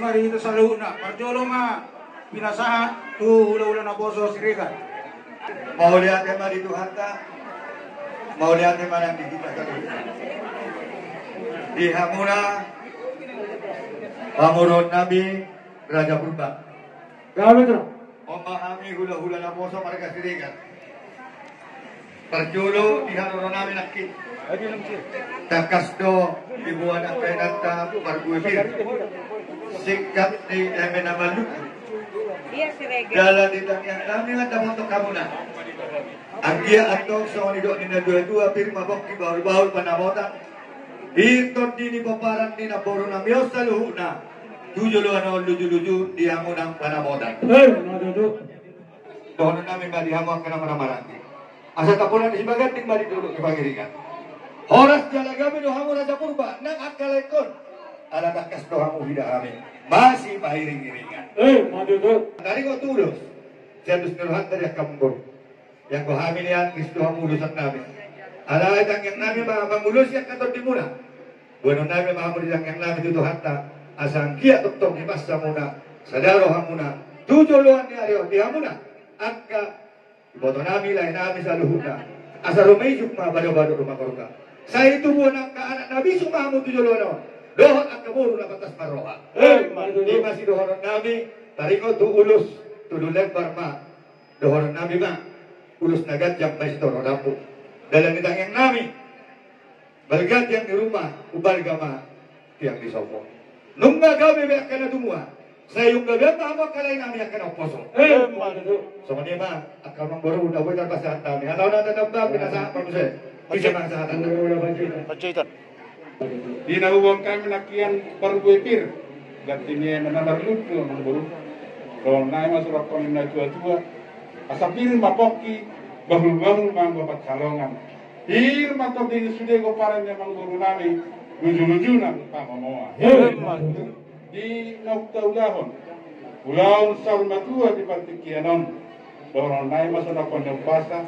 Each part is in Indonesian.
mari itu saluna parjolo ma pinasahat tu hula-hula na boso sirikan. Mau lihat tema di Tuhan tak? Mau lihat tema yang di kita kan? Di Hamuna Pamurun Nabi Raja Purba. Kami tu. Memahami hula-hula na boso mereka sirikan. Parjolo di Hamuna Nabi nakit. Takasdo dibuat apa nata parguefir. Sikat di Emenamalu. Dalam ditang yang kami ada untuk kamu na. Anggia atau soal hidup ni dua-dua firma bokki baul-baul panamotan. Hinton di paparan ni naboru na mios saluhu na. Tujuh-luan luju-luju di amunang panamotan. Doon namin bali hamon ka na maramarati. Asa tapunan di sebagian ting bali dulu kepangirikan. Horas jalagami do hamu Raja Purba nang akalekon. Ala dakas do hamu hidak kami. Masih mahiring-iringan. Maju tu. Dari kau tulus. Jadus nurhat dari kampur. Yang kau hamil yang Kristo hamu ulusan namin. Ala itang yang namin mangulus yang kantor dimuna. Bueno namin mahamurilang yang namin itu hatta. Asang kia tuktong himas sa muna. Sadaro hamuna. Tujuluan ni Aryo di hamuna. Angka. Iboto namin lain namin sa luhuna. Asa rumayjuk bado-bado rumah koruka. Sa itu buwan ang kaanak nabi sumahamon tujuluan. Dohon ang kamuro na batas maroha. Di masih dohon nabi. Taringo tu ulus. Tudulan barma. Dohon nabi ma. Ulus nagat yang maestro dampu. Dalam itang yang nabi. Balgat yang di rumah. Ubalgama. Tiang di sopo. Nung gagabi ba ka na tumua. Sa iyong gabi ang mahamag kalay namin ang kanaposo. So kanya ma. Akal mang baru. Naboy ka pasahan namin. Ano na tanabda. Pinasahan pa mo siya. Bisa masahan namin. Pancitan. Di nauwang kami nakian parguepir. Ganti niya mananarlut ko mga buru. Kalau naik masuk rakon na tua-tua. Asapir mapoki bahul-bahul mga bapat salongan. Hir matok di sudah ko para niya mga buru namin. Luju-luju na pamamoa. Di nautaulahon. Ulaon salmatua di partikianon. Bahwa naik masuk rakon yang pasa.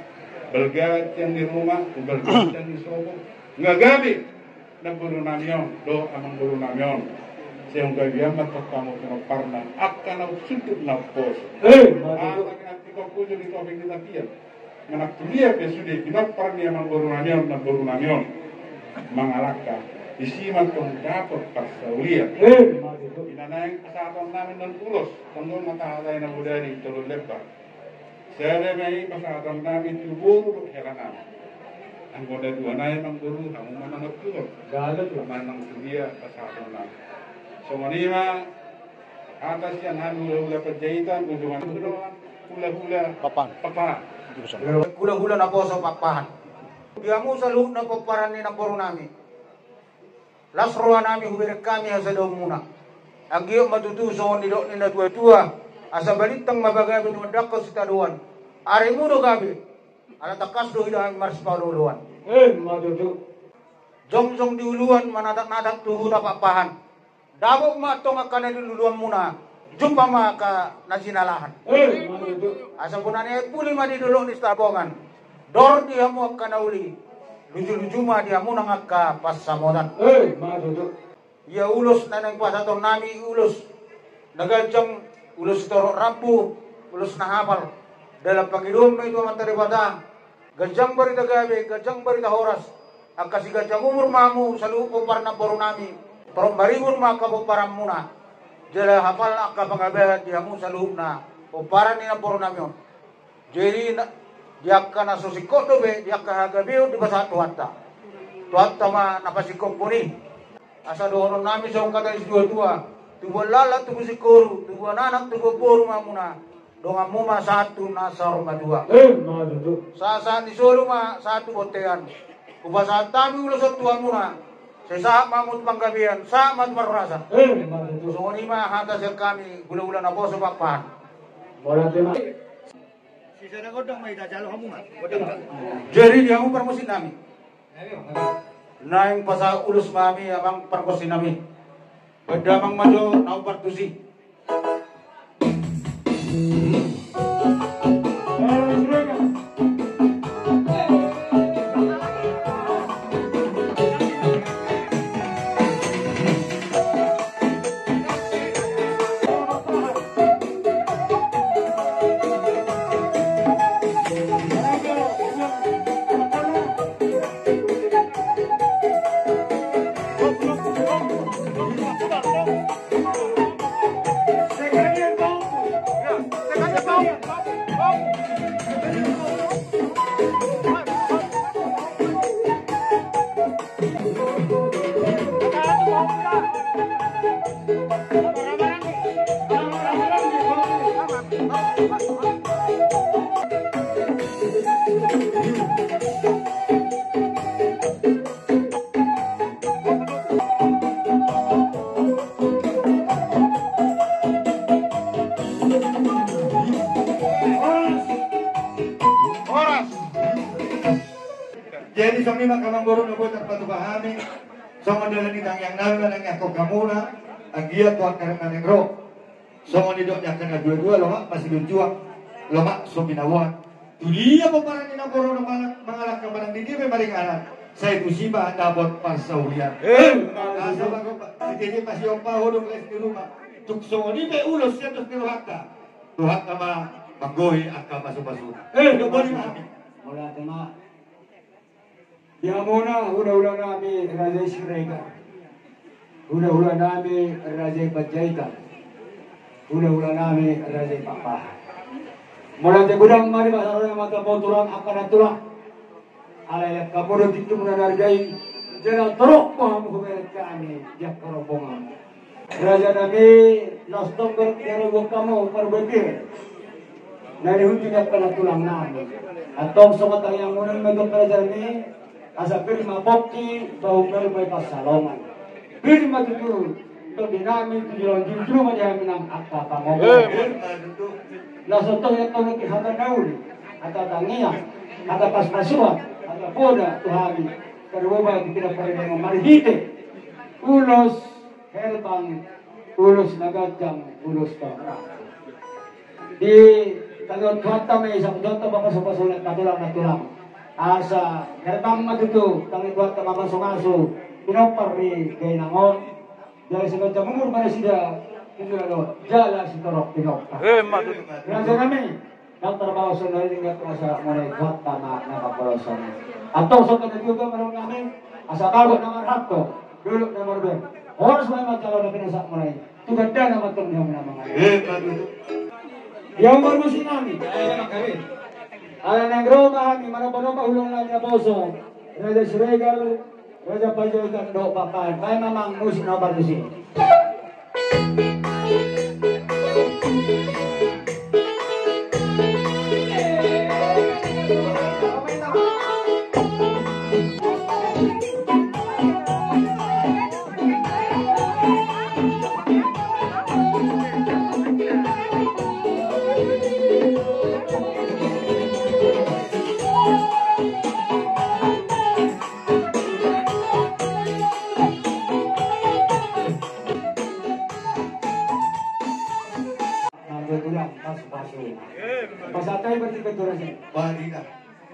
Belgat yang di rumah. Belgat yang di sobo. Ngagabi. Nagburu namyon, do amang buru namyon. Siyang gabiyan matakamu kena parna, akan au sudut na pos. Anak nanti kau kujo di topik kita tiap. Manak tulia besude kinap parni amang buru namyon. Mangalaka. Isiman kong dapat parsaulia. Inanaing pasatan namin ng pulos. Tungkol matahalay na budari tulog lebar. Saya may pasatan namin tuburo heranam. Ang koda dua na yung guru, ang manang tulog. Galat lang. Manang tulia, pasado na. So manima, atas yan, hula-hula pajahitan, hula-hula papahan. Hula-hula na po sa papahan. Diya mo sa loob na paparan ni Naporo namin. Lasroa namin, humirik kami sa daw muna. Ang giyo matutuso ni na tua-tua, asa balitang mabagabi ng dakos sa taduan. Ari mo do gabi. Alat takas do hilang mars paululuan. Jong diuluan manadak-nadak tuhu na papahan. Dabog ma tong akan diluluan muna. Jumpa ma ka nasinalahan. Asa punan ay puli ma di dulu ni stabongan. Dor dia mo akan uli. Luju-luju ma dia mo nang ka pasamodan. Ya ulus na nang pasatong nami ulus. Nagaljang ulus toro rampu, ulus na hapal. Dalam pangilum na ito mataripada. Gajang barita gabi, gajang barita horas. Ang kasi gajang umur mamu sa lupo para na boro nami. Parang baribon mga kapuparam muna. Jala hapal ang kapangabehan diya mo sa lupo na. O para ni na boro nami yun. Jadi diyak ka na susikot dobe, diyak ka hagabiyo di ba sa tuwata. Tuwata ma napasikong puni. Asa doon namin sa kong katalis dua-dua. Tubo lala, tubo sikoro, tubo nanak, tubo boro mamuna. Donga muma satu nasar madua. Sa ni solo ma satu botean. Uba sa tami ulo sa tuwa muna. Sa mamut panggabian, sa mat marrasa. So ni ma hata sir kami gula-gula na boso papan. Sisa na godang may dajalo hamungan. Jadi dia mo permusin nami. Naing pasa ulus mami abang permusin nami. Bedamang majo nau partusi. isang lima kamang guru na buhat at patubahami. So ngadala nitang yang namin ang ako kamuna. Ang iya tuwag ka ng negro. So ngadidok niya ka na dua-dua. Loma, pasilunjuang. Loma, so binawan. Tuliya po parang inaboro na mga lakaman ng hindi may maringanan. Sa itu siba dapat parsaulian. Asa bago hindi pa siya pahulong les di rumah. Tukso ni may ulos siya tos niruhakta. Tuhakta ma maggohi akka pasu-pasu. Yung bali mami. Wala tema. Dia muna hula-hula nami Raja Sirega. Hula-hula nami Raja Bajaika. Hula-hula nami Raja Papa. Mula te gudang mari masalah mata tulang akan tulang. Alay kamu itu menargai jangan teruk paham hukum kami jak kerobongan. Raja Nabi nostong bertiara kamu perbekir. Dari hujungnya kena tulang nami. Atau sobat yang munang megang raja ini asa firma bokti bau berbagai pasalongan. Firma itu dinami tujuan jujur macam minang akta pangobong. Nasotong yang kau nak hata daun, hata tangia, hata pas-pasuan. Ada poda Tuhani karwa tidak pernah marhite ulos herbang ulos nagajang ulos kamera di tagot kota may isang dota mapasok-pasok natulang asa herbang matutu tagot kota mapasok-pasok pinopar ni kay nangon dari sebaca umur pada sida kumulo jala si torok pinopar raja kami yang terbawa sendiri dengan kuasa mereka kota na kapolosan. Atau sokat juga merong namin asa bago naman hakto dulu nomor 2. Harus may magkalo na pinasak mo na yun. Tugad na naman itong niyong mga yang bermusin namin. Ala negro mahami manopono mahulong lang na poso. Raja Siregal, Raja Pajogan do papan. Kaya mamang musin na bermusin. Pasatay berarti keturunnya. Wahida.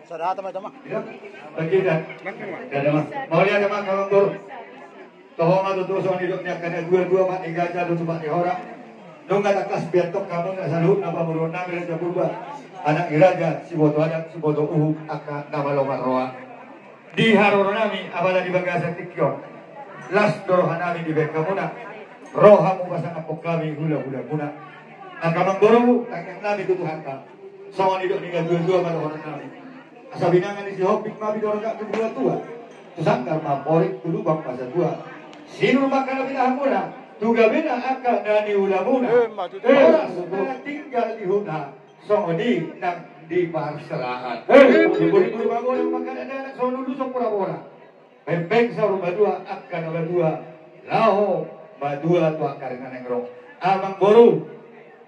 Sada tama-tama. Bagidan. Dadama. Maulia dama kamanggur. Toho matutuso ni dok niya kana dua-dua mat igaja do tuba ni hora. Nung katakas biatok kamu na salut na pamurun namin sa burba. Anak iraja si boto anak si boto uhuk aka namalomar roa. Di haroro nami abala di bagasan tikyon. Las dorohan nami di beka muna. Rohamu pasang apok kami hula-hula muna. Ang kamanggoro ang nami tutuhan ka. Sama ni dok ni dua-dua maloran nami. Asa binangan ni si Hopik mabi dorong ka kedua tua. Tusangkar maporik tulubang pasa tua. Sino makana binahan muna. Tuga bina aka nani ula muna. Oras na tinggal di huna. Songo di nang di parserahan. Buri-buri bago yang makana anak sono lusok pura-pura. Pempeng sa rumah dua aka na dua. Laho madua tua karena nengrong. Amang boru.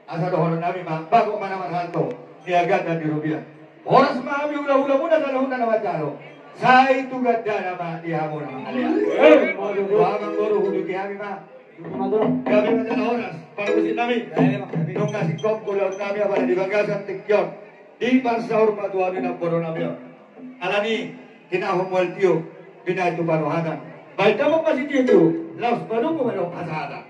Asa dohoran nami mah bago mana marhanto. Niaga dan dirubilan. Oras mami ula-ula muna sa lahuna na wajalo. Sa itu ganda nama dihamu nama alia. Amang boru hudu kihami mah. Kami menjadi oras, panusin nami. Nung ngasih kop kulau nami apa di bagasan tikyon. Di parsaur patuan na poro nami. Alani kinahumwal tiyo, pinay itu panuhanan. Baik kamu masih itu, laos baru kumelo pasada.